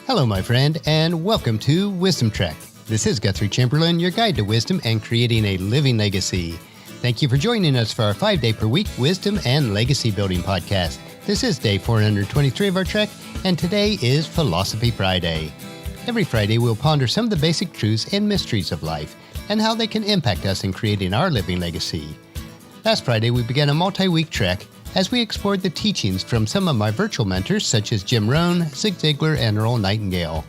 Hello, my friend, and welcome to Wisdom Trek. This is Guthrie Chamberlain, your guide to wisdom and creating a living legacy. Thank you for joining us for our 5-day-per-week Wisdom and Legacy Building podcast. This is day 423 of our trek, and today is Philosophy Friday. Every Friday, we'll ponder some of the basic truths and mysteries of life and how they can impact us in creating our living legacy. Last Friday, we began a multi-week trek as we explored the teachings from some of my virtual mentors such as Jim Rohn, Zig Ziglar, and Earl Nightingale.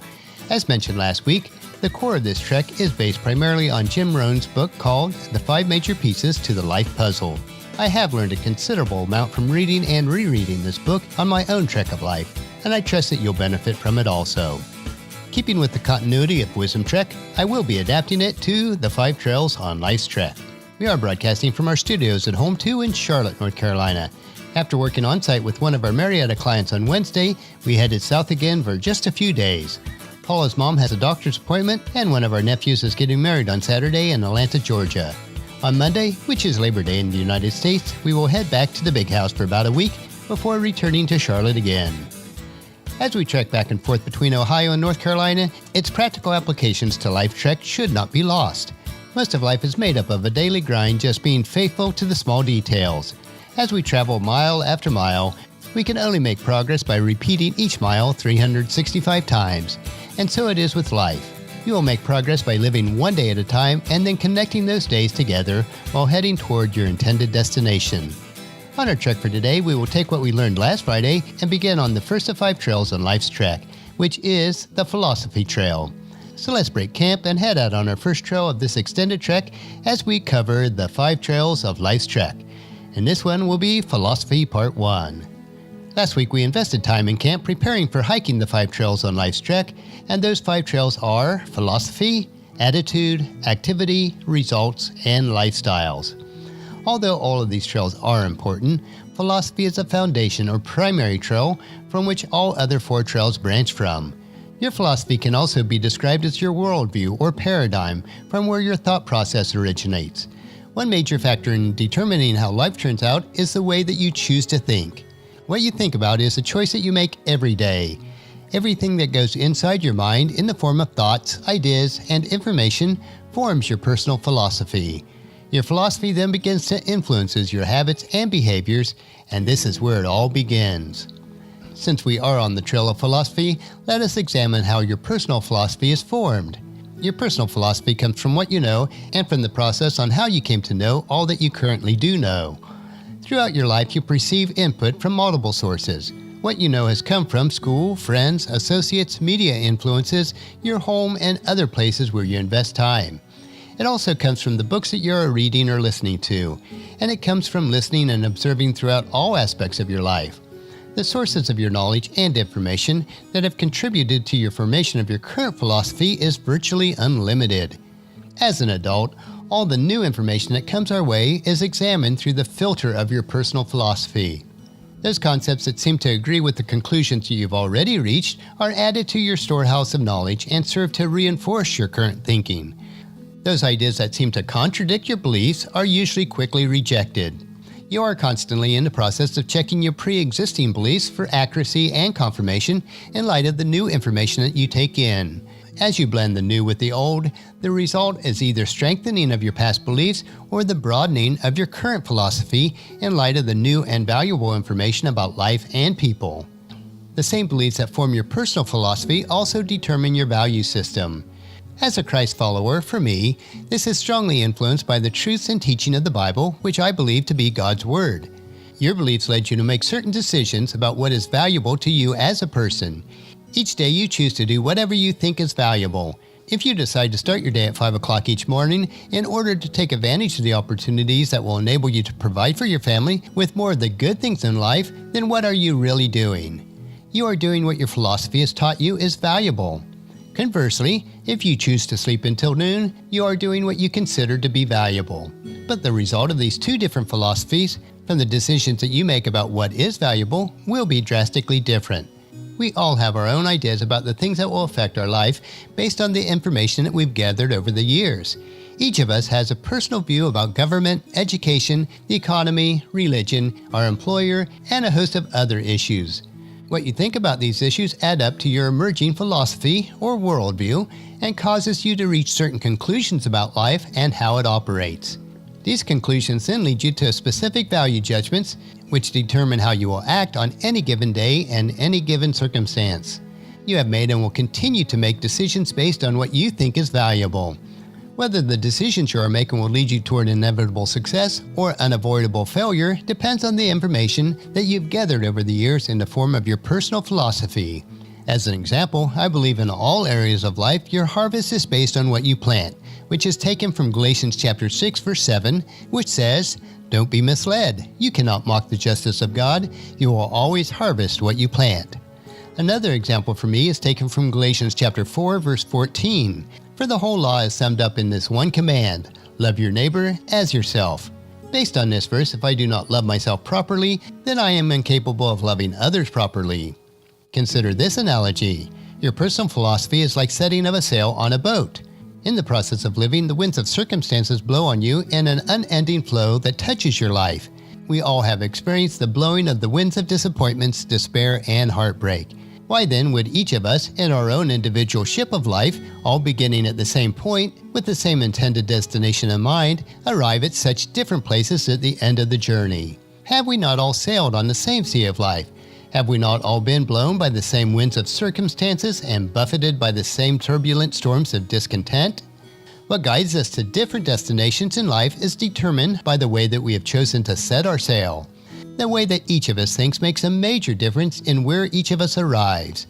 As mentioned last week, the core of this trek is based primarily on Jim Rohn's book called The 5 Major Pieces to the Life Puzzle. I have learned a considerable amount from reading and rereading this book on my own trek of life, and I trust that you'll benefit from it also. Keeping with the continuity of Wisdom Trek, I will be adapting it to the 5 Trails on Life's Trek. We are broadcasting from our studios at Home 2 in Charlotte, North Carolina. After working on-site with one of our Marietta clients on Wednesday, we headed south again for just a few days. Paula's mom has a doctor's appointment, and one of our nephews is getting married on Saturday in Atlanta, Georgia. On Monday, which is Labor Day in the United States, we will head back to the big house for about a week before returning to Charlotte again. As we trek back and forth between Ohio and North Carolina, its practical applications to Life Trek should not be lost. Most of life is made up of a daily grind, just being faithful to the small details. As we travel mile after mile, we can only make progress by repeating each mile 365 times. And so it is with life. You will make progress by living one day at a time and then connecting those days together while heading toward your intended destination. On our trek for today, we will take what we learned last Friday and begin on the first of 5 trails on Life's Trek, which is the Philosophy Trail. So let's break camp and head out on our first trail of this extended trek as we cover the 5 trails of Life's Trek. And this one will be Philosophy Part 1. Last week we invested time in camp preparing for hiking the 5 trails on Life's Trek, and those 5 trails are philosophy, attitude, activity, results, and lifestyles. Although all of these trails are important, philosophy is a foundation or primary trail from which all other 4 trails branch from. Your philosophy can also be described as your worldview or paradigm from where your thought process originates. One major factor in determining how life turns out is the way that you choose to think. What you think about is a choice that you make every day. Everything that goes inside your mind in the form of thoughts, ideas, and information forms your personal philosophy. Your philosophy then begins to influence your habits and behaviors, and this is where it all begins. Since we are on the trail of philosophy, let us examine how your personal philosophy is formed. Your personal philosophy comes from what you know and from the process on how you came to know all that you currently do know. Throughout your life, you receive input from multiple sources. What you know has come from school, friends, associates, media influences, your home, and other places where you invest time. It also comes from the books that you're reading or listening to, and it comes from listening and observing throughout all aspects of your life. The sources of your knowledge and information that have contributed to your formation of your current philosophy is virtually unlimited. As an adult, all the new information that comes our way is examined through the filter of your personal philosophy. Those concepts that seem to agree with the conclusions you've already reached are added to your storehouse of knowledge and serve to reinforce your current thinking. Those ideas that seem to contradict your beliefs are usually quickly rejected. You are constantly in the process of checking your pre-existing beliefs for accuracy and confirmation in light of the new information that you take in. As you blend the new with the old, the result is either strengthening of your past beliefs or the broadening of your current philosophy in light of the new and valuable information about life and people. The same beliefs that form your personal philosophy also determine your value system. As a Christ follower, for me, this is strongly influenced by the truths and teaching of the Bible, which I believe to be God's Word. Your beliefs led you to make certain decisions about what is valuable to you as a person. Each day you choose to do whatever you think is valuable. If you decide to start your day at 5 o'clock each morning in order to take advantage of the opportunities that will enable you to provide for your family with more of the good things in life, then what are you really doing? You are doing what your philosophy has taught you is valuable. Conversely, if you choose to sleep until noon, you are doing what you consider to be valuable. But the result of these 2 different philosophies, from the decisions that you make about what is valuable, will be drastically different. We all have our own ideas about the things that will affect our life based on the information that we've gathered over the years. Each of us has a personal view about government, education, the economy, religion, our employer, and a host of other issues. What you think about these issues add up to your emerging philosophy or worldview and causes you to reach certain conclusions about life and how it operates. These conclusions then lead you to specific value judgments, which determine how you will act on any given day and any given circumstance. You have made and will continue to make decisions based on what you think is valuable. Whether the decisions you are making will lead you toward inevitable success or unavoidable failure depends on the information that you've gathered over the years in the form of your personal philosophy. As an example, I believe in all areas of life your harvest is based on what you plant, which is taken from Galatians chapter 6 verse 7, which says, "Don't be misled. You cannot mock the justice of God. You will always harvest what you plant." Another example for me is taken from Galatians chapter 4 verse 14. For the whole law is summed up in this one command, love your neighbor as yourself. Based on this verse, if I do not love myself properly, then I am incapable of loving others properly. Consider this analogy. Your personal philosophy is like setting of a sail on a boat. In the process of living, the winds of circumstances blow on you in an unending flow that touches your life. We all have experienced the blowing of the winds of disappointments, despair, and heartbreak. Why then would each of us, in our own individual ship of life, all beginning at the same point, with the same intended destination in mind, arrive at such different places at the end of the journey? Have we not all sailed on the same sea of life? Have we not all been blown by the same winds of circumstances and buffeted by the same turbulent storms of discontent? What guides us to different destinations in life is determined by the way that we have chosen to set our sail. The way that each of us thinks makes a major difference in where each of us arrives.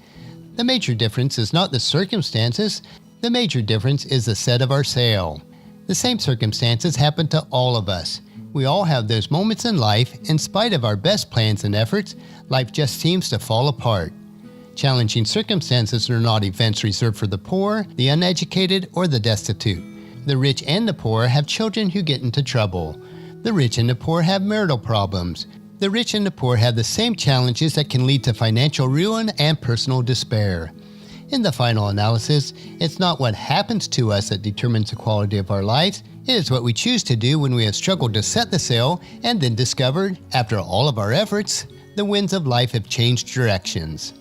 The major difference is not the circumstances, the major difference is the set of our sail. The same circumstances happen to all of us. We all have those moments in life, in spite of our best plans and efforts, life just seems to fall apart. Challenging circumstances are not events reserved for the poor, the uneducated, or the destitute. The rich and the poor have children who get into trouble. The rich and the poor have marital problems. The rich and the poor have the same challenges that can lead to financial ruin and personal despair. In the final analysis, it's not what happens to us that determines the quality of our lives. It is what we choose to do when we have struggled to set the sail and then discovered, after all of our efforts, the winds of life have changed directions.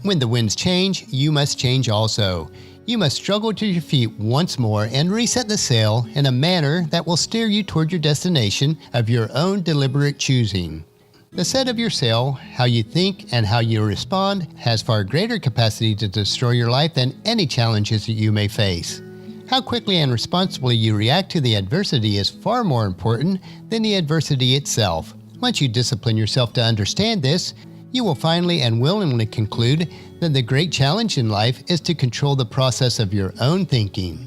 When the winds change, you must change also. You must struggle to your feet once more and reset the sail in a manner that will steer you toward your destination of your own deliberate choosing. The set of your sail, how you think and how you respond, has far greater capacity to destroy your life than any challenges that you may face. How quickly and responsibly you react to the adversity is far more important than the adversity itself. Once you discipline yourself to understand this, you will finally and willingly conclude that the great challenge in life is to control the process of your own thinking.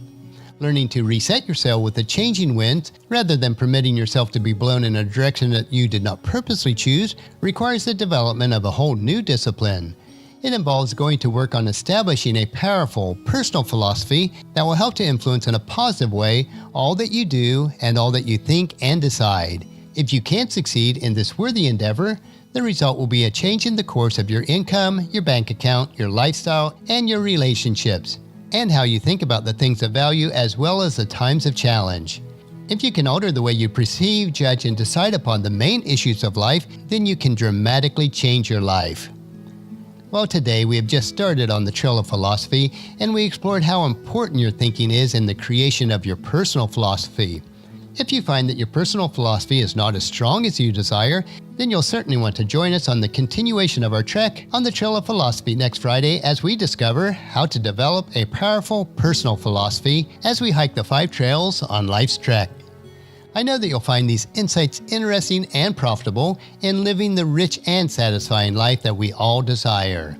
Learning to reset your sail with the changing winds, rather than permitting yourself to be blown in a direction that you did not purposely choose, requires the development of a whole new discipline. It involves going to work on establishing a powerful, personal philosophy that will help to influence in a positive way all that you do and all that you think and decide. If you can succeed in this worthy endeavor, the result will be a change in the course of your income, your bank account, your lifestyle, and your relationships, and how you think about the things of value as well as the times of challenge. If you can alter the way you perceive, judge, and decide upon the main issues of life, then you can dramatically change your life. Well, today we have just started on the trail of philosophy, and we explored how important your thinking is in the creation of your personal philosophy. If you find that your personal philosophy is not as strong as you desire, then you'll certainly want to join us on the continuation of our trek on the trail of philosophy next Friday as we discover how to develop a powerful personal philosophy as we hike the 5 trails on life's trek. I know that you'll find these insights interesting and profitable in living the rich and satisfying life that we all desire.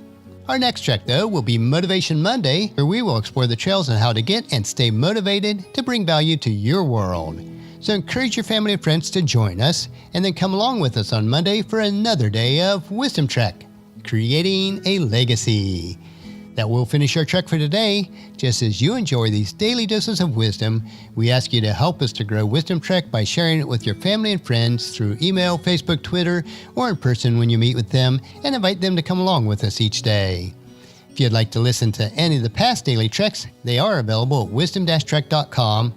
Our next trek, though, will be Motivation Monday, where we will explore the trails on how to get and stay motivated to bring value to your world. So encourage your family and friends to join us, and then come along with us on Monday for another day of Wisdom Trek, Creating a Legacy. That will finish our trek for today. Just as you enjoy these daily doses of wisdom, we ask you to help us to grow Wisdom Trek by sharing it with your family and friends through email, Facebook, Twitter, or in person when you meet with them, and invite them to come along with us each day. If you'd like to listen to any of the past daily treks, they are available at wisdom-trek.com.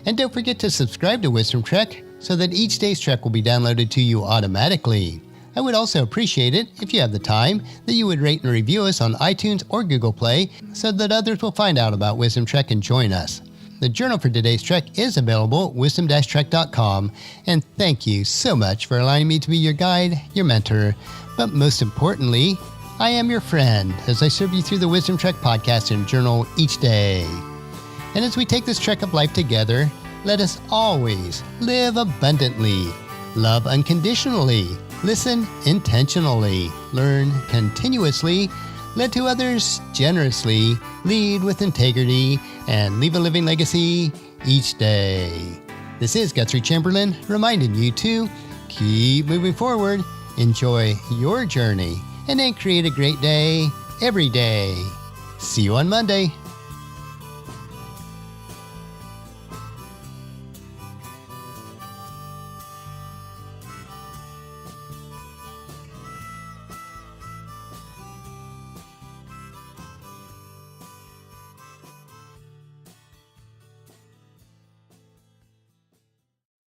And don't forget to subscribe to Wisdom Trek so that each day's trek will be downloaded to you automatically. I would also appreciate it if you have the time that you would rate and review us on iTunes or Google Play so that others will find out about Wisdom Trek and join us. The journal for today's trek is available at wisdom-trek.com, and thank you so much for allowing me to be your guide, your mentor, but most importantly, I am your friend as I serve you through the Wisdom Trek podcast and journal each day. And as we take this trek of life together, let us always live abundantly, love unconditionally, listen intentionally, learn continuously, led to others generously, lead with integrity, and leave a living legacy each day. This is Guthrie Chamberlain reminding you to keep moving forward, enjoy your journey, and then create a great day every day. See you on Monday.